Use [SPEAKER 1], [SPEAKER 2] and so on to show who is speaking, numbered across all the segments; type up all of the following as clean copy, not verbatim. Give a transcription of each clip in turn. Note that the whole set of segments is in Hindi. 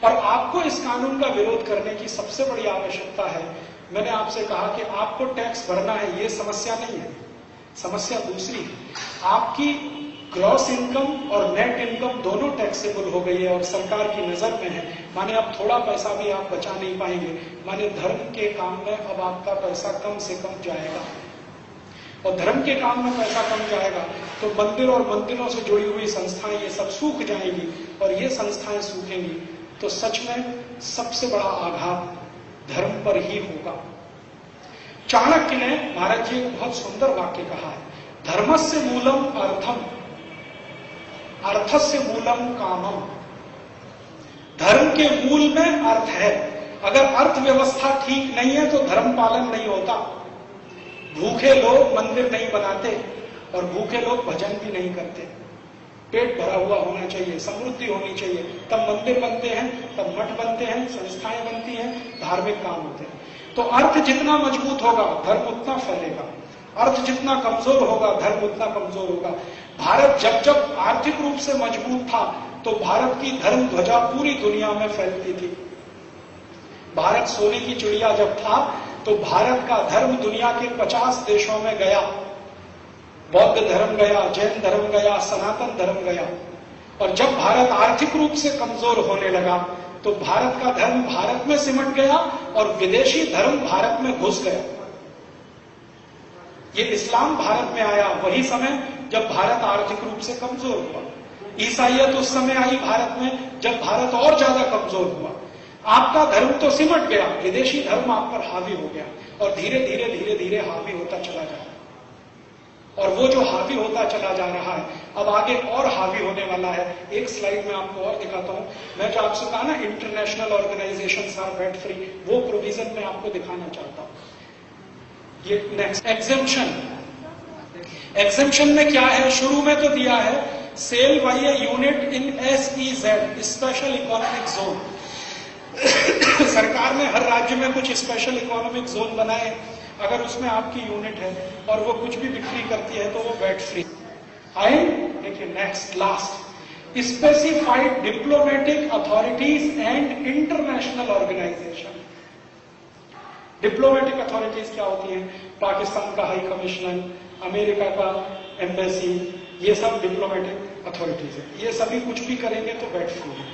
[SPEAKER 1] और आपको इस कानून का विरोध करने की सबसे बड़ी आवश्यकता है, मैंने आपसे कहा कि आपको टैक्स भरना है, ये समस्या नहीं है। समस्या दूसरी है, आपकी ग्रॉस इनकम और नेट इनकम दोनों टैक्सेबल हो गई है और सरकार की नजर में है। माने अब थोड़ा पैसा भी आप बचा नहीं पाएंगे, माने धर्म के काम में अब आपका पैसा कम से कम जाएगा, और धर्म के काम में पैसा कम जाएगा तो मंदिर और मंदिरों से जुड़ी हुई संस्थाएं ये सब सूख जाएंगी, और ये संस्थाएं सूखेंगी तो सच में सबसे बड़ा आघात धर्म पर ही होगा। चाणक्य ने, महाराज जी, एक बहुत सुंदर वाक्य कहा है, धर्मस्य मूलम अर्थम, अर्थस्य मूलम कामम। धर्म के मूल में अर्थ है। अगर अर्थव्यवस्था ठीक नहीं है तो धर्म पालन नहीं होता। भूखे लोग मंदिर नहीं बनाते और भूखे लोग भजन भी नहीं करते। पेट भरा हुआ होना चाहिए, समृद्धि होनी चाहिए, तब मंदिर बनते हैं, तब मठ बनते हैं, संस्थाएं बनती हैं, धार्मिक काम होते हैं। तो अर्थ जितना मजबूत होगा धर्म उतना फैलेगा, अर्थ जितना कमजोर होगा धर्म उतना कमजोर होगा। भारत जब जब आर्थिक रूप से मजबूत था तो भारत की धर्म ध्वजा पूरी दुनिया में फैलती थी। भारत सोने की चिड़िया जब था तो भारत का धर्म दुनिया के 50 देशों में गया। बौद्ध धर्म गया, जैन धर्म गया, सनातन धर्म गया। और जब भारत आर्थिक रूप से कमजोर होने लगा तो भारत का धर्म भारत में सिमट गया और विदेशी धर्म भारत में घुस गया। ये इस्लाम भारत में आया वही समय जब भारत आर्थिक रूप से कमजोर हुआ। ईसाइयत उस समय आई भारत में जब भारत और ज्यादा कमजोर हुआ। आपका धर्म तो सिमट गया, विदेशी धर्म आप पर हावी हो गया और धीरे धीरे धीरे धीरे हावी होता चला जा रहा है। और वो जो हावी होता चला जा रहा है अब आगे और हावी होने वाला है। एक स्लाइड में आपको और दिखाता हूं। मैं जो आपसे कहा ना international organisations are VAT free, वो प्रोविजन में आपको दिखाना चाहता हूं। ये नेक्स्ट एग्जेम्पशन, एग्जेम्पशन में क्या है, शुरू में तो दिया है sale by a unit in SEZ, special economic zone. सरकार ने हर राज्य में कुछ स्पेशल इकोनॉमिक जोन बनाए। अगर उसमें आपकी यूनिट है और वो कुछ भी बिक्री करती है तो वो वैट फ्री। आए देखिए next last, specified diplomatic authorities and international organisation. Diplomatic authorities क्या होती हैं? पाकिस्तान का हाई कमिश्नर, अमेरिका का एम्बेसी, ये सब डिप्लोमेटिक अथॉरिटीज है। ये सभी कुछ भी करेंगे तो वैट फ्री है,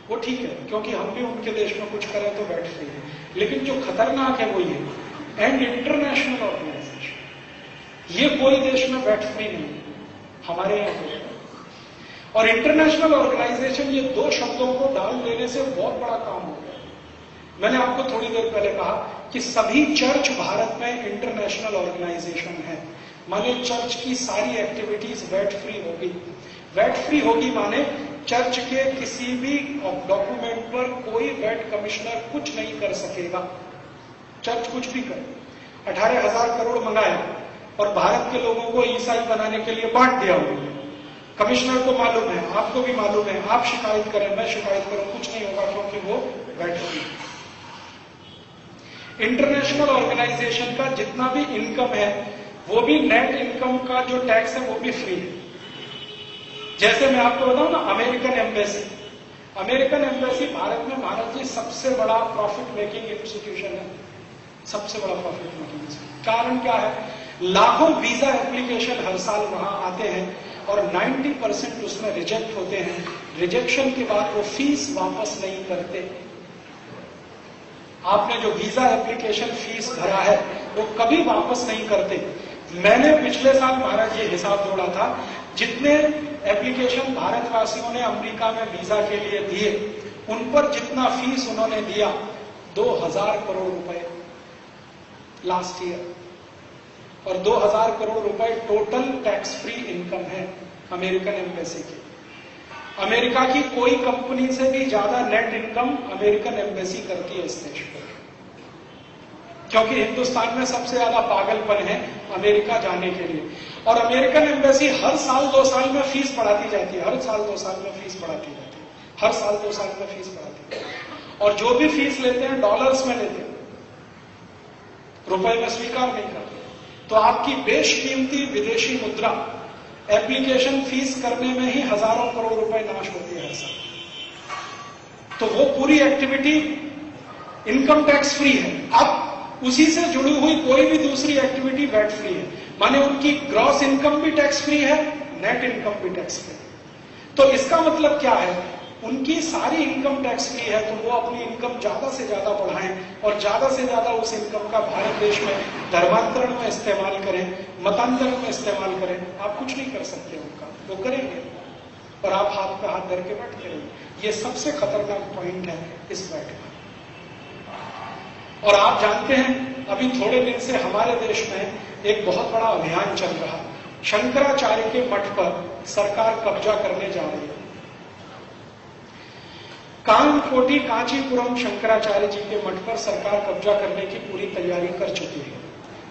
[SPEAKER 1] वो ठीक है, क्योंकि हम भी उनके देश में कुछ करें तो वैट फ्री है। लेकिन जो खतरनाक है वो ये एंड इंटरनेशनल ऑर्गेनाइजेशन, ये कोई देश में वैट फ्री नहीं है, हमारे यहाँ तो। और इंटरनेशनल ऑर्गेनाइजेशन, ये दो शब्दों को डाल देने से बहुत बड़ा काम हो गया। मैंने आपको थोड़ी देर पहले कहा कि सभी चर्च भारत में इंटरनेशनल ऑर्गेनाइजेशन है, माने चर्च की सारी एक्टिविटीज वैट फ्री होगी। वैट फ्री होगी माने चर्च के किसी भी डॉक्यूमेंट पर कोई वैट कमिश्नर कुछ नहीं कर सकेगा। चर्च कुछ भी करे, 18,000 करोड़ मंगाया और भारत के लोगों को ईसाई बनाने के लिए बांट दिया उन्होंने। कमिश्नर को मालूम है, आपको भी मालूम है, आप शिकायत करें, मैं शिकायत करूं, कुछ नहीं होगा क्योंकि वो वैट फ्री। इंटरनेशनल ऑर्गेनाइजेशन का जितना भी इनकम है वो भी नेट इनकम का जो टैक्स है वो भी फ्री है। जैसे मैं आपको बताऊं ना, American embassy, American embassy Bharat में, भारत जी सबसे बड़ा प्रॉफिट मेकिंग इंस्टीट्यूशन है, सबसे बड़ा प्रॉफिट मेकिंग इंस्टीट्यूशन। कारण क्या है? लाखों वीजा एप्लीकेशन हर साल वहां आते हैं और 90% उसमें रिजेक्ट होते हैं। रिजेक्शन के बाद वो फीस वापस नहीं करते। आपने जो वीजा एप्लीकेशन फीस भरा है वो कभी वापस नहीं करते। मैंने पिछले साल महाराज ये हिसाब जोड़ा था, जितने एप्लीकेशन भारतवासियों ने अमेरिका में वीजा के लिए दिए उन पर जितना फीस उन्होंने दिया 2000 करोड़ रुपए लास्ट ईयर, और 2000 करोड़ रुपए टोटल टैक्स फ्री इनकम है अमेरिकन एम्बेसी की। अमेरिका की कोई कंपनी से भी ज्यादा नेट इनकम अमेरिकन एम्बेसी करती है इस देश पर, क्योंकि हिंदुस्तान में सबसे ज्यादा पागलपन है अमेरिका जाने के लिए। और अमेरिकन एम्बेसी हर साल 2 साल में फीस बढ़ाती जाती है, हर साल 2 साल में फीस बढ़ाती जाती है, हर साल 2 साल में फीस बढ़ाती है। और जो भी फीस लेते हैं डॉलर्स में लेते हैं, रुपए में स्वीकार नहीं करते। तो आपकी बेशकीमती विदेशी मुद्रा एप्लीकेशन फीस करने में ही हजारों करोड़ रुपए नाश होती है हर साल। तो वो पूरी एक्टिविटी इनकम टैक्स फ्री है। अब उसी से जुड़ी हुई कोई भी दूसरी एक्टिविटी वैट फ्री है, माने उनकी ग्रॉस इनकम भी टैक्स फ्री है, नेट इनकम भी टैक्स फ्री है। तो इसका मतलब क्या है, उनकी सारी इनकम टैक्स फ्री है, तो वो अपनी इनकम ज्यादा से ज्यादा बढ़ाएं और ज्यादा से ज्यादा उस इनकम का भारत देश में धर्मांतरण में इस्तेमाल करें, मतांतरण में इस्तेमाल करें। आप कुछ नहीं कर सकते उनका, वो करेंगे और आप हाथ पे हाथ धर के बैठते रहिए। ये सबसे खतरनाक पॉइंट है इस वैट का। और आप जानते हैं अभी थोड़े दिन से हमारे देश में एक बहुत बड़ा अभियान चल रहा है, शंकराचार्य के मठ पर सरकार कब्जा करने जा रही है। कामकोटी कांचीपुरम शंकराचार्य जी के मठ पर सरकार कब्जा करने की पूरी तैयारी कर चुकी है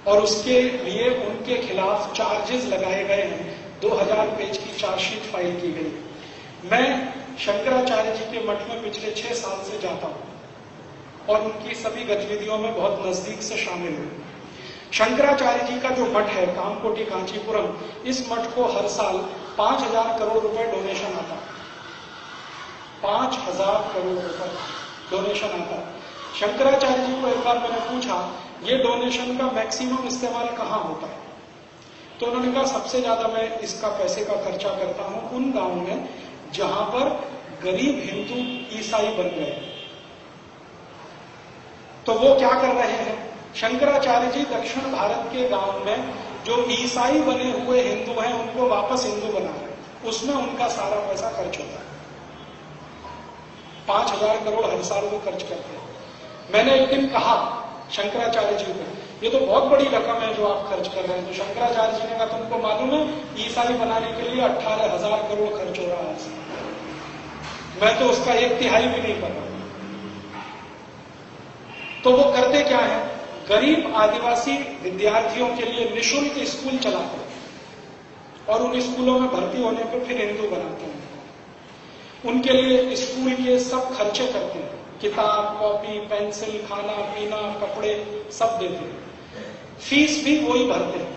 [SPEAKER 1] और उसके लिए उनके खिलाफ चार्जेस लगाए गए हैं। 2000 पेज की चार्जशीट फाइल की गई। मैं शंकराचार्य जी के मठ में पिछले 6 साल से जाता हूं और उनकी सभी गतिविधियों में बहुत नजदीक से शामिल हूं। शंकराचार्य जी का जो मठ है कामकोटी कांचीपुरम, इस मठ को हर साल 5000 करोड़ रुपए डोनेशन आता है। 5000 करोड़ रुपए डोनेशन आता है। शंकराचार्य जी को एक बार मैंने पूछा, ये डोनेशन का मैक्सिमम इस्तेमाल कहां होता है? तो उन्होंने कहा सबसे ज्यादा मैं इसका पैसे का खर्चा करता हूं उन गांवों में जहां पर गरीब हिंदू ईसाई बन गए। तो वो क्या कर रहे हैं, शंकराचार्य जी दक्षिण भारत के गांव में जो ईसाई बने हुए हिंदू हैं उनको वापस हिंदू बना रहे हैं, उसमें उनका सारा पैसा खर्च होता है। 5000 करोड़ हर साल वो खर्च करते हैं। मैंने एक दिन कहा शंकराचार्य जी को, ये तो बहुत बड़ी रकम है जो आप खर्च कर रहे हैं। तो शंकराचार्य जी ने कहा तुमको मालूम है ईसाई बनाने के लिए 18,000 करोड़ खर्च हो रहा है, मैं तो उसका 1/3 भी नहीं कर रहा। तो वो करते क्या है, गरीब आदिवासी विद्यार्थियों के लिए निःशुल्क स्कूल चलाते हैं और उन स्कूलों में भर्ती होने पर फिर हिंदू बनाते हैं। उनके लिए स्कूल के सब खर्चे करते हैं, किताब, कॉपी, पेंसिल, खाना पीना, कपड़े सब देते हैं। फीस भी वही भरते हैं।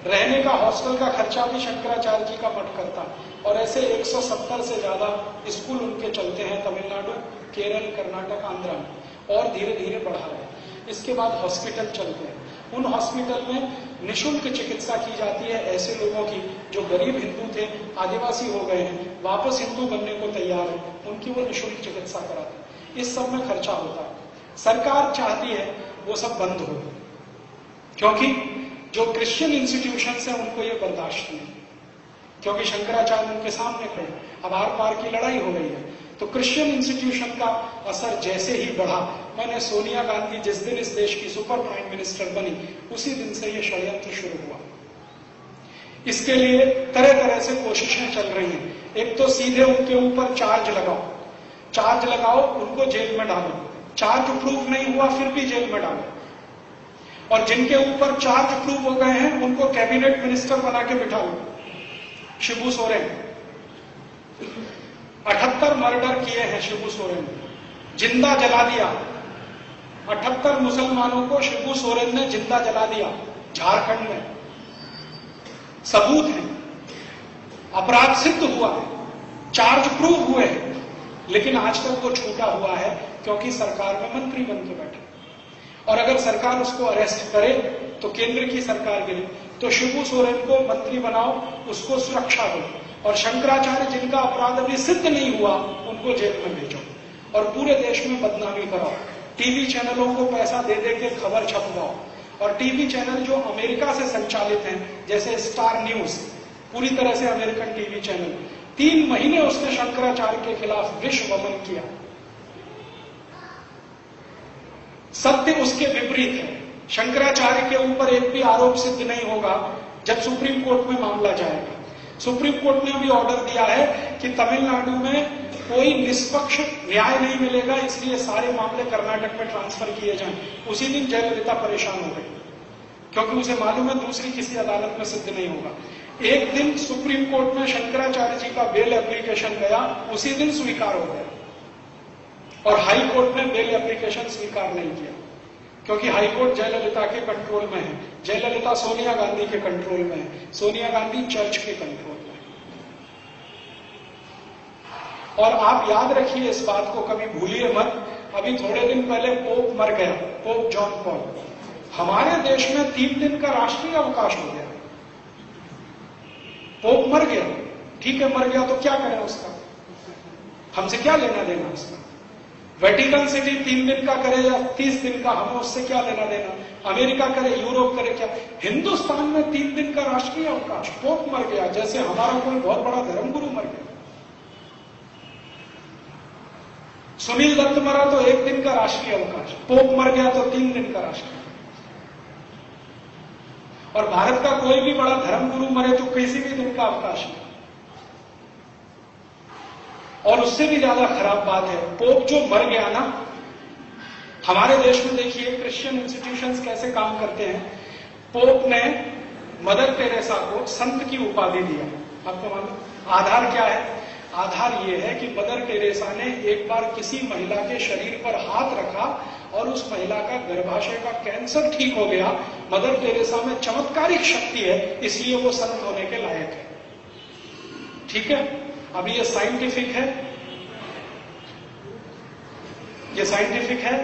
[SPEAKER 1] रहने का हॉस्टल का खर्चा भी शंकराचार्य जी का मठ करता है। और ऐसे 170 से ज्यादा स्कूल उनके चलते हैं तमिलनाडु, केरल, कर्नाटक, आंध्र में, और धीरे धीरे बढ़ा रहे हैं। इसके बाद हॉस्पिटल चलते हैं। उन हॉस्पिटल में निःशुल्क चिकित्सा की जाती है ऐसे लोगों की जो गरीब हिंदू थे, आदिवासी हो गए हैं, वापस हिंदू बनने को तैयार है, उनकी वो निःशुल्क चिकित्सा कराते हैं। इस सब में खर्चा होता है। सरकार चाहती है वो सब बंद हो, क्योंकि जो क्रिश्चियन इंस्टीट्यूशंस हैं उनको ये बर्दाश्त नहीं, क्योंकि शंकराचार्य उनके सामने खड़े। अब आर पार की लड़ाई हो गई है, तो क्रिश्चियन इंस्टीट्यूशन का असर जैसे ही बढ़ा, मैंने सोनिया गांधी जिस दिन इस देश की सुपर प्राइम मिनिस्टर बनी, उसी दिन से ये षड्यंत्र शुरू हुआ। इसके लिए तरह तरह से कोशिशें चल रही हैं। एक तो सीधे उनके ऊपर चार्ज लगाओ, उनको जेल में डालो। चार्ज प्रूफ नहीं हुआ फिर भी जेल में डालो। और जिनके ऊपर चार्ज प्रूफ हो गए हैं उनको कैबिनेट मिनिस्टर बना के बिठा लो। शिबू सोरेन 78 मर्डर किए हैं शिबू सोरेन ने, जिंदा जला दिया। 78 मुसलमानों को शिबू सोरेन ने जिंदा जला दिया झारखंड में। सबूत है, अपराध सिद्ध हुआ है, चार्ज प्रूफ हुए हैं, लेकिन आज तक वो छूटा हुआ है क्योंकि सरकार में मंत्री बन के बैठे। और अगर सरकार उसको अरेस्ट करे तो केंद्र की सरकार गिरे, तो शिबू सोरेन को मंत्री बनाओ, उसको सुरक्षा दो, और शंकराचार्य जिनका अपराध अभी सिद्ध नहीं हुआ उनको जेल में भेजो और पूरे देश में बदनामी कराओ। टीवी चैनलों को पैसा दे दे के खबर छपवाओ, और टीवी चैनल जो अमेरिका से संचालित हैं जैसे स्टार न्यूज, पूरी तरह से अमेरिकन टीवी चैनल, 3 महीने उसने शंकराचार्य के खिलाफ विश्व वमन किया। सत्य उसके विपरीत है। शंकराचार्य के ऊपर एक भी आरोप सिद्ध नहीं होगा जब सुप्रीम कोर्ट में मामला जाएगा। सुप्रीम कोर्ट ने भी ऑर्डर दिया है कि तमिलनाडु में कोई निष्पक्ष न्याय नहीं मिलेगा, इसलिए सारे मामले कर्नाटक में ट्रांसफर किए जाएं। उसी दिन जयललिता परेशान हो गई, क्योंकि उसे मालूम है दूसरी किसी अदालत में सिद्ध नहीं होगा। एक दिन सुप्रीम कोर्ट में शंकराचार्य जी का बेल एप्लीकेशन गया, उसी दिन स्वीकार हो गया, और हाई कोर्ट ने बेल एप्लीकेशन स्वीकार नहीं किया, क्योंकि हाईकोर्ट जयललिता के कंट्रोल में है। जयललिता सोनिया गांधी के कंट्रोल में है, सोनिया गांधी चर्च के कंट्रोल में है। और आप याद रखिए इस बात को, कभी भूलिए मत, अभी थोड़े दिन पहले पोप मर गया, पोप जॉन पॉल। हमारे देश में 3 दिन का राष्ट्रीय अवकाश हो गया। पोप मर गया, ठीक है, मर गया तो क्या करें उसका, हमसे क्या लेना देना उसका। वेटिकन सिटी 3 दिन का करे या 30 दिन का, हमें उससे क्या लेना देना। अमेरिका करे, यूरोप करे, क्या। हिंदुस्तान में 3 दिन का राष्ट्रीय अवकाश, पोप मर गया, जैसे हमारा कोई बहुत बड़ा धर्मगुरु मर गया। सुनील दत्त मरा तो 1 दिन का राष्ट्रीय अवकाश, पोप मर गया तो 3 दिन का राष्ट्रीय। और भारत का कोई भी बड़ा धर्मगुरु मरे तो किसी भी दिन का अवकाश नहीं। और उससे भी ज्यादा खराब बात है, पोप जो मर गया ना, हमारे देश में देखिए क्रिश्चियन इंस्टीट्यूशंस कैसे काम करते हैं। पोप ने मदर टेरेसा को संत की उपाधि दिया। आपको मालूम आधार क्या है? आधार ये है कि मदर टेरेसा ने एक बार किसी महिला के शरीर पर हाथ रखा और उस महिला का गर्भाशय का कैंसर ठीक हो गया। मदर टेरेसा में चमत्कारिक शक्ति है, इसलिए वो संत होने के लायक है। ठीक है, अभी ये साइंटिफिक है, ये साइंटिफिक है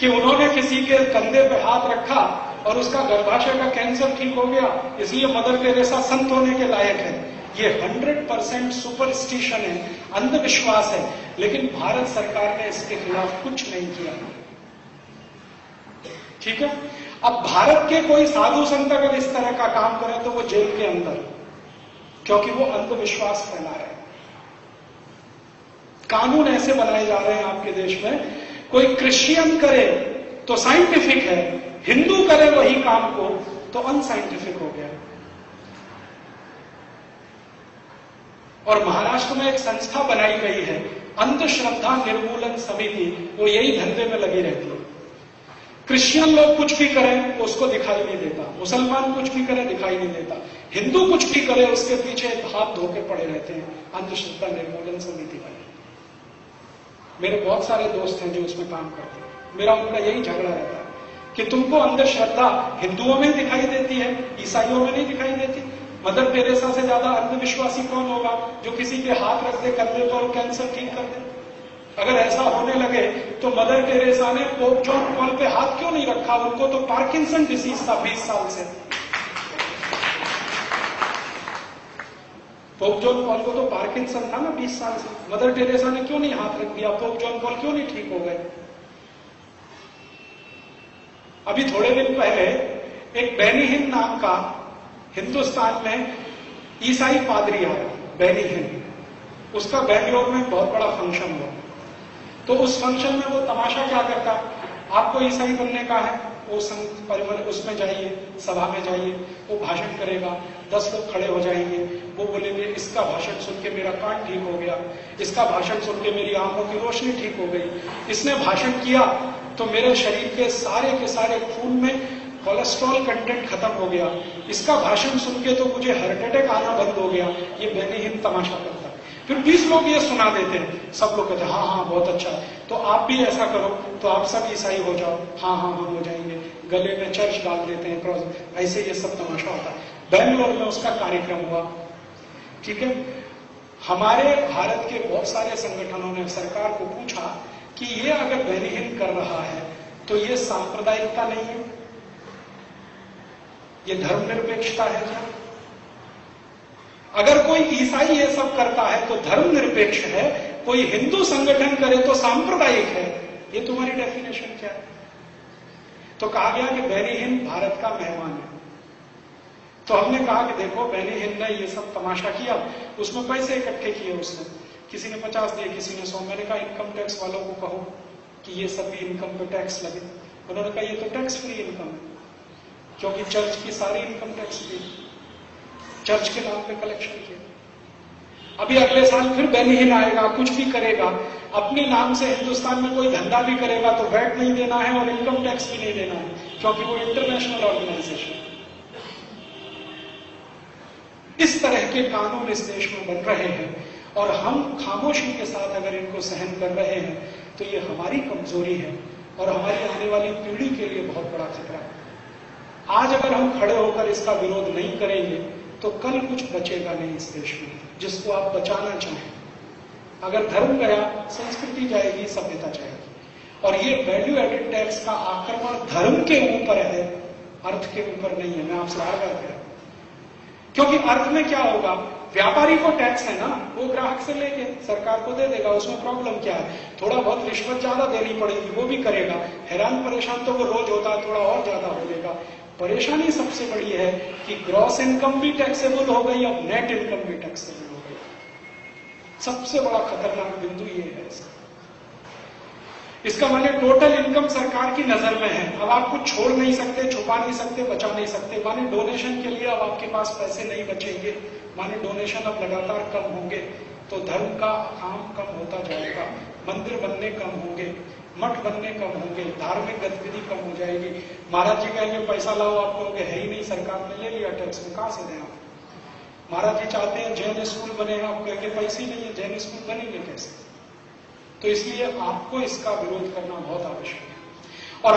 [SPEAKER 1] कि उन्होंने किसी के कंधे पे हाथ रखा और उसका गर्भाशय का कैंसर ठीक हो गया, इसलिए मदर टेरेसा संत होने के लायक है। ये 100% सुपरस्टिशन है, अंधविश्वास है, लेकिन भारत सरकार ने इसके खिलाफ कुछ नहीं किया। ठीक है, अब भारत के कोई साधु संत अगर इस तरह का काम करें तो वो जेल के अंदर, क्योंकि वो अंधविश्वास फैला रहे हैं। कानून ऐसे बनाए जा रहे हैं आपके देश में, कोई क्रिश्चियन करे तो साइंटिफिक है, हिंदू करे वही काम को तो अनसाइंटिफिक हो गया। और महाराष्ट्र में एक संस्था बनाई गई है, अंधश्रद्धा निर्मूलन समिति, वो यही धंधे में लगी रहती है। क्रिश्चियन लोग कुछ भी करें उसको दिखाई नहीं देता, मुसलमान कुछ भी करे दिखाई नहीं देता, हिंदू कुछ भी करे उसके पीछे हाथ धोके पड़े रहते हैं। अंधश्रद्धा निर्मूलन समिति वाले, मेरे बहुत सारे दोस्त हैं जो उसमें काम करते हैं। मेरा उनका यही झगड़ा रहता है कि तुमको अंधश्रद्धा हिंदुओं में दिखाई देती है, ईसाइयों में नहीं दिखाई देती। मदर टेरेसा से ज्यादा अंधविश्वासी कौन होगा जो किसी के हाथ रख दे कंधे पर और कैंसर ठीक कर दे? अगर ऐसा होने लगे तो मदर टेरेसा ने पोप जॉन पॉल पे हाथ क्यों नहीं रखा? उनको तो पार्किंसन डिसीज था 20 साल से। पोप जॉन पॉल को तो पार्किंसन था ना 20 साल से। मदर टेरेसा ने क्यों नहीं हाथ रख दिया? पोप जॉन पॉल क्यों नहीं ठीक हो गए? अभी थोड़े दिन पहले एक बेनी हिन नाम का हिंदुस्तान में ईसाई पादरी आया, बेनी हिन, उसका बेंगलोर में बहुत बड़ा फंक्शन हुआ। तो उस फंक्शन में वो तमाशा क्या करता, आपको ईसाई बनने का है, वो संत परिवार उसमें जाइए, सभा में जाइए, वो भाषण करेगा, 10 लोग खड़े हो जाएंगे, वो बोलेंगे इसका भाषण सुन के मेरा कान ठीक हो गया, इसका भाषण सुन के मेरी आंखों की रोशनी ठीक हो गई, इसने भाषण किया तो मेरे शरीर के सारे खून में कोलेस्ट्रॉल कंटेंट खत्म हो गया, इसका भाषण सुन के तो मुझे हार्ट अटैक आना बंद हो गया। ये बेनी हिन तमाशा करता है। फिर 20 लोग ये सुना देते हैं, सब लोग कहते हैं हाँ हाँ बहुत अच्छा है, तो आप भी ऐसा करो तो आप सब ईसाई हो जाओ। हाँ हाँ हम हो जाएंगे, गले में चर्च डाल देते हैं, क्रॉस, ऐसे ये सब तमाशा होता है। बेंगलोर में उसका कार्यक्रम हुआ। ठीक है, हमारे भारत के बहुत सारे संगठनों ने सरकार को पूछा कि ये अगर बेनी हिन कर रहा है तो ये सांप्रदायिकता नहीं है, ये धर्मनिरपेक्षता है क्या? अगर कोई ईसाई ये सब करता है तो धर्मनिरपेक्ष है, कोई हिंदू संगठन करे तो सांप्रदायिक है, ये तुम्हारी डेफिनेशन क्या है? तो कहा गया कि बेनी हिन भारत का मेहमान है। तो हमने कहा कि देखो बेनी हिन ने ये सब तमाशा किया, उसमें पैसे इकट्ठे किए उसने, किसी ने 50 दिए, किसी ने 100। मैंने कहा इनकम टैक्स वालों को कहो कि ये सब भी इनकम पे टैक्स लगे। उन्होंने कहा ये तो टैक्स फ्री इनकम है, क्योंकि चर्च की सारी इनकम टैक्स दी, चर्च के नाम पे कलेक्शन किया। अभी अगले साल फिर बेनी हिन आएगा, कुछ भी करेगा, अपने नाम से हिंदुस्तान में कोई धंधा भी करेगा तो वैट नहीं देना है और इनकम टैक्स भी नहीं देना है, क्योंकि वो इंटरनेशनल ऑर्गेनाइजेशन। इस तरह के कानून इस देश में बन रहे हैं और हम खामोशी के साथ अगर इनको सहन कर रहे हैं तो ये हमारी कमजोरी है और हमारी आने वाली पीढ़ी के लिए बहुत बड़ा खतरा है। आज अगर हम खड़े होकर इसका विरोध नहीं करेंगे तो कल कुछ बचेगा नहीं इस देश में जिसको आप बचाना चाहें। अगर धर्म गया, संस्कृति जाएगी, सभ्यता जाएगी। और ये वैल्यू एडेड टैक्स का आक्रमण धर्म के ऊपर है, अर्थ के ऊपर नहीं है। मैं आपसे बार बार कह रहा हूं, क्योंकि अर्थ में क्या होगा, व्यापारी को टैक्स है ना, वो ग्राहक से लेके सरकार को दे देगा, उसमें प्रॉब्लम क्या है? थोड़ा बहुत रिश्वत ज्यादा देनी पड़ेगी, वो भी करेगा। हैरान परेशान तो वो रोज होता है, थोड़ा और ज्यादा हो जाएगा। परेशानी सबसे बड़ी है कि ग्रॉस इनकम भी टैक्सेबल हो गई, अब नेट इनकम भी टैक्सेबल हो गई। सबसे बड़ा खतरनाक बिंदु ये है इसका माने टोटल इनकम सरकार की नजर में है। अब आप कुछ छोड़ नहीं सकते, छुपा नहीं सकते, बचा नहीं सकते। माने डोनेशन के लिए अब आपके पास पैसे नहीं बचेंगे, माने डोनेशन अब लगातार कम होंगे, तो धर्म का काम कम होता जाएगा, मंदिर बनने कम होंगे, मठ बनने कम होंगे, धार्मिक गतिविधि कम हो जाएगी। महाराज जी कहेंगे पैसा लाओ, आप कहोगे है ही नहीं, सरकार ने ले लिया टैक्स में, कहां से दें आप? महाराज जी चाहते हैं जैन स्कूल बने, आप कहेंगे पैसे ही नहीं है, जैन स्कूल बनेंगे कैसे? तो इसलिए आपको इसका विरोध करना बहुत आवश्यक है। और